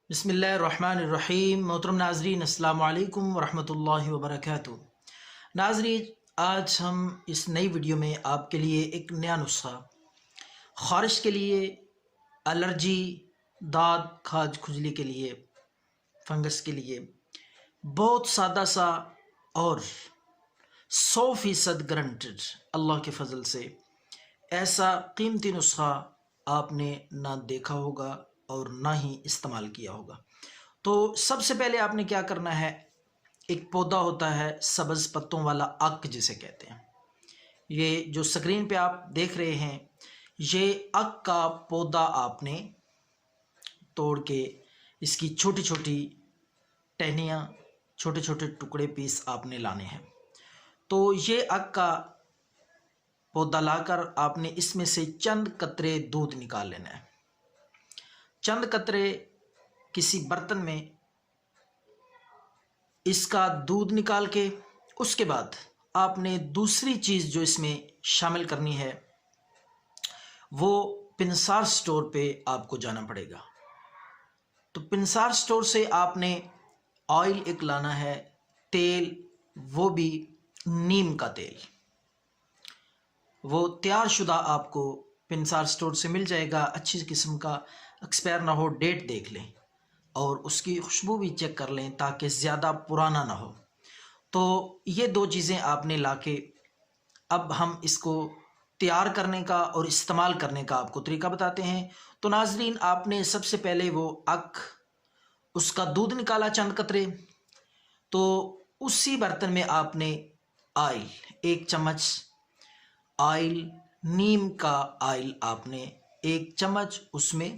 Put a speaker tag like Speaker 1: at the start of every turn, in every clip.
Speaker 1: بسم اللہ الرحمن الرحیم۔ محترم ناظرین، السلام علیکم ورحمۃ اللہ وبرکاتہ۔ ناظرین، آج ہم اس نئی ویڈیو میں آپ کے لیے ایک نیا نسخہ خارش کے لیے، الرجی، داد، کھاج کھجلی کے لیے، فنگس کے لیے بہت سادہ سا اور 100% گارنٹیڈ اللہ کے فضل سے ایسا قیمتی نسخہ آپ نے نہ دیکھا ہوگا اور نہ ہی استعمال کیا ہوگا۔ تو سب سے پہلے آپ نے کیا کرنا ہے، ایک پودا ہوتا ہے سبز پتوں والا، اک جسے کہتے ہیں، یہ جو سکرین پہ آپ دیکھ رہے ہیں، یہ اک کا پودا آپ نے توڑ کے اس کی چھوٹی چھوٹی ٹہنیاں، چھوٹے چھوٹے ٹکڑے پیس آپ نے لانے ہیں۔ تو یہ اک کا پودا لا کر آپ نے اس میں سے چند قطرے دودھ نکال لینا ہے۔ چند قطرے کسی برتن میں اس کا دودھ نکال کے، اس کے بعد آپ نے دوسری چیز جو اس میں شامل کرنی ہے وہ پنسار سٹور پہ آپ کو جانا پڑے گا۔ تو پنسار سٹور سے آپ نے آئل ایک لانا ہے، تیل، وہ بھی نیم کا تیل، وہ تیار شدہ آپ کو پنسار سٹور سے مل جائے گا، اچھی قسم کا، ایکسپائر نہ ہو، ڈیٹ دیکھ لیں اور اس کی خوشبو بھی چیک کر لیں تاکہ زیادہ پرانا نہ ہو۔ تو یہ دو چیزیں آپ نے لا کے، اب ہم اس کو تیار کرنے کا اور استعمال کرنے کا آپ کو طریقہ بتاتے ہیں۔ تو ناظرین، آپ نے سب سے پہلے وہ اک، اس کا دودھ نکالا چند قطرے، تو اسی برتن میں آپ نے آئل، 1 چمچ آئل، نیم کا آئل آپ نے 1 چمچ اس میں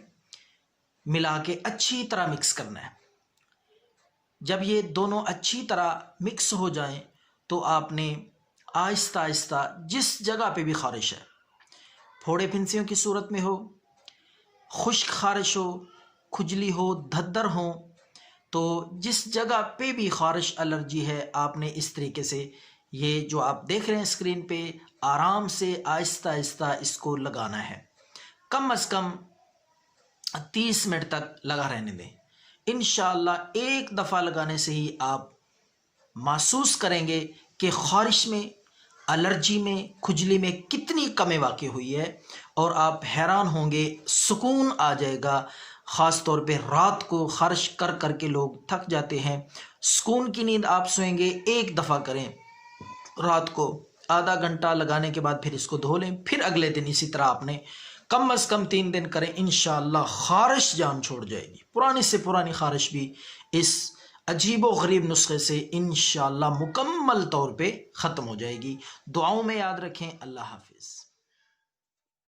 Speaker 1: ملا کے اچھی طرح مکس کرنا ہے۔ جب یہ دونوں اچھی طرح مکس ہو جائیں تو آپ نے آہستہ آہستہ، جس جگہ پہ بھی خارش ہے، پھوڑے پھنسیوں کی صورت میں ہو، خشک خارش ہو، کھجلی ہو، دھدر ہو، تو جس جگہ پہ بھی خارش، الرجی ہے، آپ نے اس طریقے سے، یہ جو آپ دیکھ رہے ہیں اسکرین پہ، آرام سے آہستہ آہستہ اس کو لگانا ہے۔ کم از کم 30 منٹ تک لگا رہنے دیں۔ انشاءاللہ ایک دفعہ لگانے سے ہی آپ محسوس کریں گے کہ خارش میں، الرجی میں، کھجلی میں کتنی کمی واقع ہوئی ہے، اور آپ حیران ہوں گے، سکون آ جائے گا۔ خاص طور پہ رات کو خارش کر کر کے لوگ تھک جاتے ہیں، سکون کی نیند آپ سوئیں گے۔ ایک دفعہ کریں، رات کو آدھا گھنٹہ لگانے کے بعد پھر اس کو دھو لیں، پھر اگلے دن اسی طرح آپ نے کم از کم 3 دن کریں، انشاءاللہ خارش جان چھوڑ جائے گی۔ پرانی سے پرانی خارش بھی اس عجیب و غریب نسخے سے انشاءاللہ مکمل طور پہ ختم ہو جائے گی۔ دعاؤں میں یاد رکھیں۔ اللہ حافظ۔